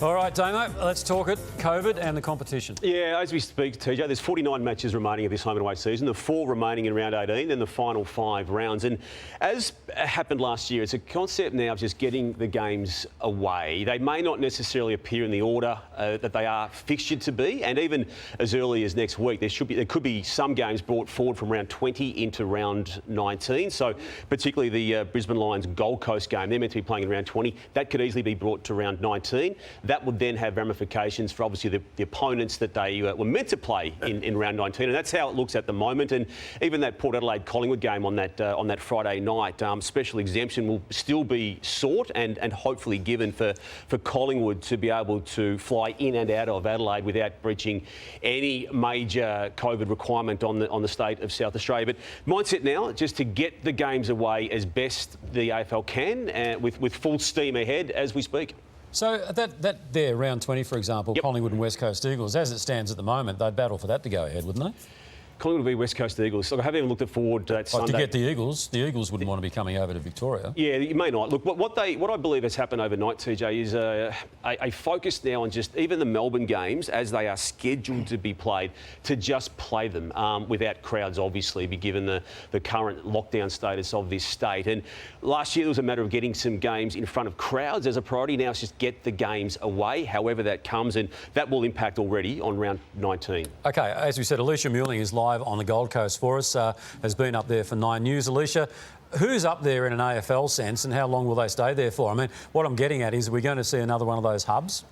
All right, Damo, let's talk it. COVID and the competition. Yeah, as we speak, TJ, there's 49 matches remaining of this home and away season. The 4 remaining in round 18, then the final 5 rounds. And as happened last year, it's a concept now of just getting the games away. They may not necessarily appear in the order that they are fixtured to be, and even as early as next week, there could be some games brought forward from round 20 into round 19. So particularly the Brisbane Lions Gold Coast game, they're meant to be playing in round 20. That could easily be brought to round 19. That would then have ramifications for obviously the opponents that they were meant to play in round 19, and that's how it looks at the moment. And even that Port Adelaide Collingwood game on that Friday night, special exemption will still be sought and hopefully given for Collingwood to be able to fly in and out of Adelaide without breaching any major COVID requirement on the state of South Australia. But mindset now just to get the games away as best the AFL can, with full steam ahead as we speak. So that there, round 20, for example, yep. Collingwood and West Coast Eagles, as it stands at the moment, they'd battle for that to go ahead, wouldn't they? Collingwood will be West Coast Eagles. Look, I haven't even looked forward to that Sunday. To get the Eagles wouldn't want to be coming over to Victoria. Yeah, you may not. Look, what I believe has happened overnight, TJ, is a focus now on just even the Melbourne games as they are scheduled to be played, to just play them without crowds, obviously, be given the current lockdown status of this state. And last year, it was a matter of getting some games in front of crowds as a priority. Now it's just get the games away, however that comes, and that will impact already on round 19. OK, as we said, Alicia Muling is live on the Gold Coast for us, has been up there for 9 News. Alicia, who's up there in an AFL sense and how long will they stay there for? I mean, what I'm getting at is, are we going to see another one of those hubs?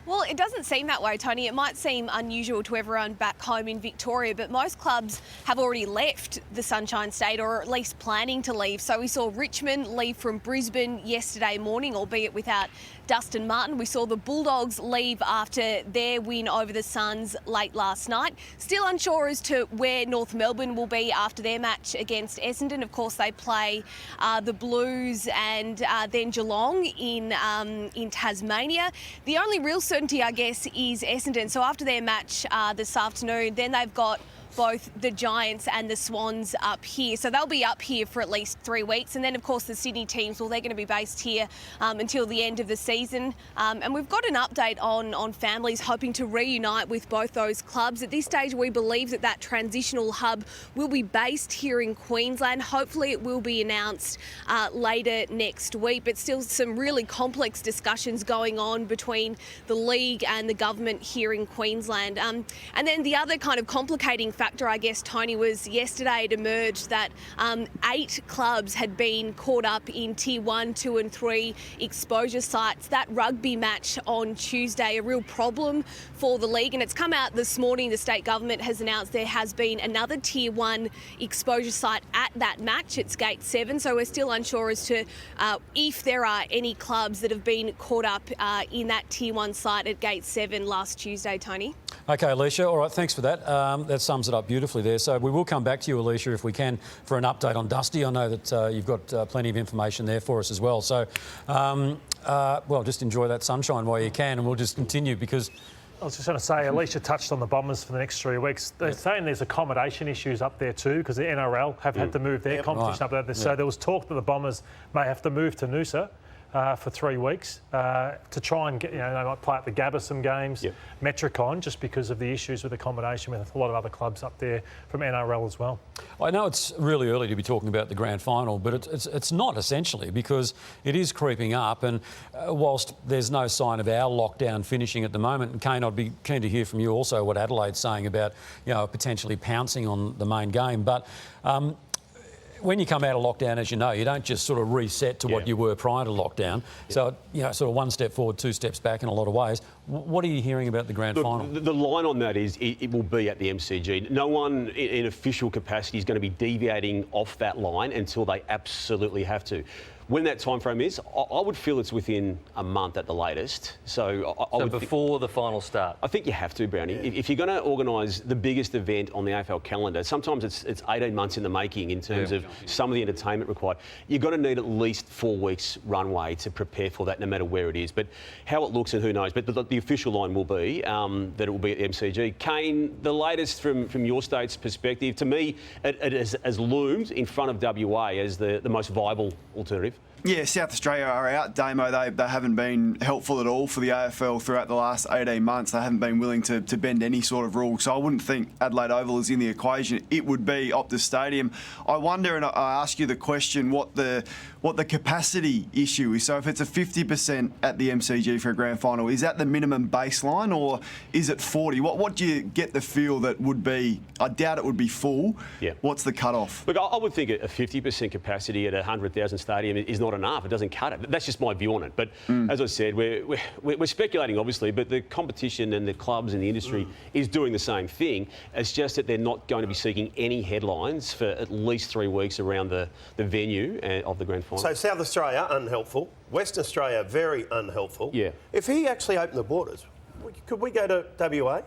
Well, it doesn't seem that way, Tony. It might seem unusual to everyone back home in Victoria, but most clubs have already left the Sunshine State, or at least planning to leave. So we saw Richmond leave from Brisbane yesterday morning, albeit without Dustin Martin. We saw the Bulldogs leave after their win over the Suns late last night. Still unsure as to where North Melbourne will be after their match against Essendon. Of course, they play the Blues and then Geelong in Tasmania. The only real certainty, I guess, is Essendon. So after their match this afternoon, then they've got both the Giants and the Swans up here. So they'll be up here for at least 3 weeks. And then, of course, the Sydney teams, well, they're going to be based here until the end of the season. And we've got an update on families hoping to reunite with both those clubs. At this stage, we believe that transitional hub will be based here in Queensland. Hopefully it will be announced later next week. But still some really complex discussions going on between the league and the government here in Queensland. And then the other kind of complicating factor, I guess, Tony, was yesterday it emerged that 8 clubs had been caught up in Tier 1, 2 and 3 exposure sites. That rugby match on Tuesday, a real problem for the league. And it's come out this morning, the state government has announced there has been another Tier 1 exposure site at that match. It's Gate 7. So we're still unsure as to if there are any clubs that have been caught up in that Tier 1 site at Gate 7 last Tuesday, Tony. OK, Alicia. All right, thanks for that. That sums it up beautifully there. So we will come back to you, Alicia, if we can, for an update on Dusty. I know that you've got plenty of information there for us as well. So, well, just enjoy that sunshine while you can, and we'll just continue because... I was just going to say, Alicia touched on the Bombers for the next 3 weeks. They're saying there's accommodation issues up there too, because the NRL have had to move their competition up there. So there was talk that the Bombers may have to move to Noosa for 3 weeks to try and get, they might play at the Gabba some games, Metricon, just because of the issues with accommodation with a lot of other clubs up there from NRL as well. I know it's really early to be talking about the grand final, but it's not essentially, because it is creeping up, and whilst there's no sign of our lockdown finishing at the moment, and Kane, I'd be keen to hear from you also what Adelaide's saying about potentially pouncing on the main game, but when you come out of lockdown, as you know, you don't just sort of reset to what you were prior to lockdown. So, sort of 1 step forward, 2 steps back in a lot of ways. What are you hearing about the grand final? The line on that is it will be at the MCG. No one in official capacity is going to be deviating off that line until they absolutely have to. When that time frame is, I would feel it's within a month at the latest. So before the final start? I think you have to, Brownie. If you're going to organise the biggest event on the AFL calendar, sometimes it's 18 months in the making in terms of some of the entertainment required. You've got to need at least 4 weeks runway to prepare for that, no matter where it is. But how it looks and who knows. But the official line will be that it will be at the MCG. Kane, the latest from your state's perspective, to me, it has loomed in front of WA as the most viable alternative. Yeah, South Australia are out, Damo. They haven't been helpful at all for the AFL throughout the last 18 months. They haven't been willing to bend any sort of rule. So I wouldn't think Adelaide Oval is in the equation. It would be Optus Stadium. I wonder, and I ask you the question, what the capacity issue is. So if it's a 50% at the MCG for a grand final, is that the minimum baseline or is it 40? What do you get the feel that would be? I doubt it would be full. Yeah. What's the cut-off? Look, I would think a 50% capacity at a 100,000 stadium is not enough. It doesn't cut it. That's just my view on it. But as I said, we're speculating, obviously, but the competition and the clubs and the industry is doing the same thing. It's just that they're not going to be seeking any headlines for at least 3 weeks around the venue of the grand final. So South Australia, unhelpful. Western Australia, very unhelpful. Yeah. If he actually opened the borders, could we go to WA?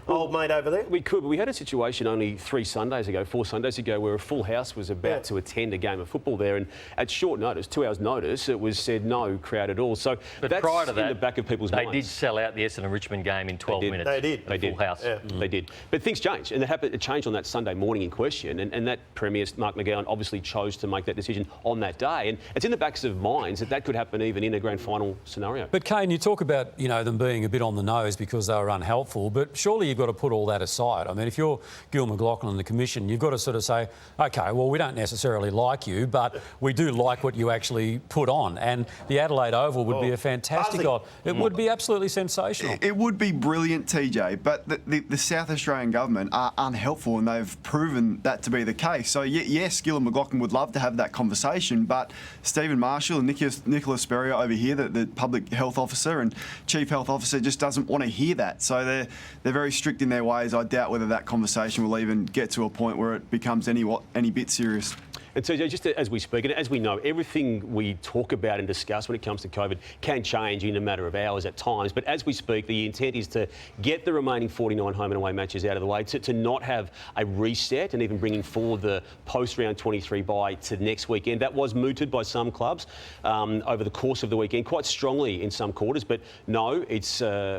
Old mate over there? We could, but we had a situation only 4 Sundays ago, where a full house was about to attend a game of football there, and at short notice, 2 hours' notice, it was said no crowd at all. So but that's prior to that, in the back of people's minds. They did sell out the Essendon and Richmond game in 12 minutes. They did. They did. Full house. Yeah. They did. But things changed, and it changed on that Sunday morning in question, and that Premier, Mark McGowan, obviously chose to make that decision on that day, and it's in the backs of minds that could happen even in a grand final scenario. But Kane, you talk about them being a bit on the nose because they were unhelpful, but surely you've got to put all that aside. I mean, if you're Gil McLachlan and the Commission, you've got to sort of say, OK, well, we don't necessarily like you, but we do like what you actually put on. And the Adelaide Oval would be a fantastic... It would be absolutely sensational. It would be brilliant, TJ, but the South Australian government are unhelpful and they've proven that to be the case. So, yes, Gil and McLachlan would love to have that conversation, but Stephen Marshall and Nicholas Spurrier over here, the Public Health Officer and Chief Health Officer, just doesn't want to hear that. So they're very strict in their ways. I doubt whether that conversation will even get to a point where it becomes any bit serious. And so just as we speak, and as we know, everything we talk about and discuss when it comes to COVID can change in a matter of hours at times. But as we speak, the intent is to get the remaining 49 home and away matches out of the way, to not have a reset and even bringing forward the post-round 23 bye to next weekend. That was mooted by some clubs over the course of the weekend, quite strongly in some quarters. But no, it's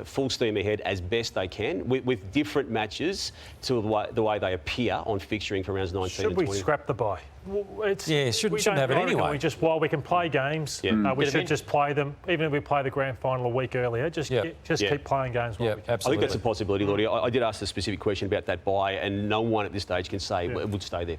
full steam ahead as best they can with different matches to the way they appear on fixturing for rounds 19 Should and 20. we scrap the bye? Shouldn't have it anyway. While we can play games, we should just play them. Even if we play the grand final a week earlier, keep playing games. Yeah, absolutely. I think that's a possibility, Lottie. I did ask a specific question about that bye, and no one at this stage can say it would stay there.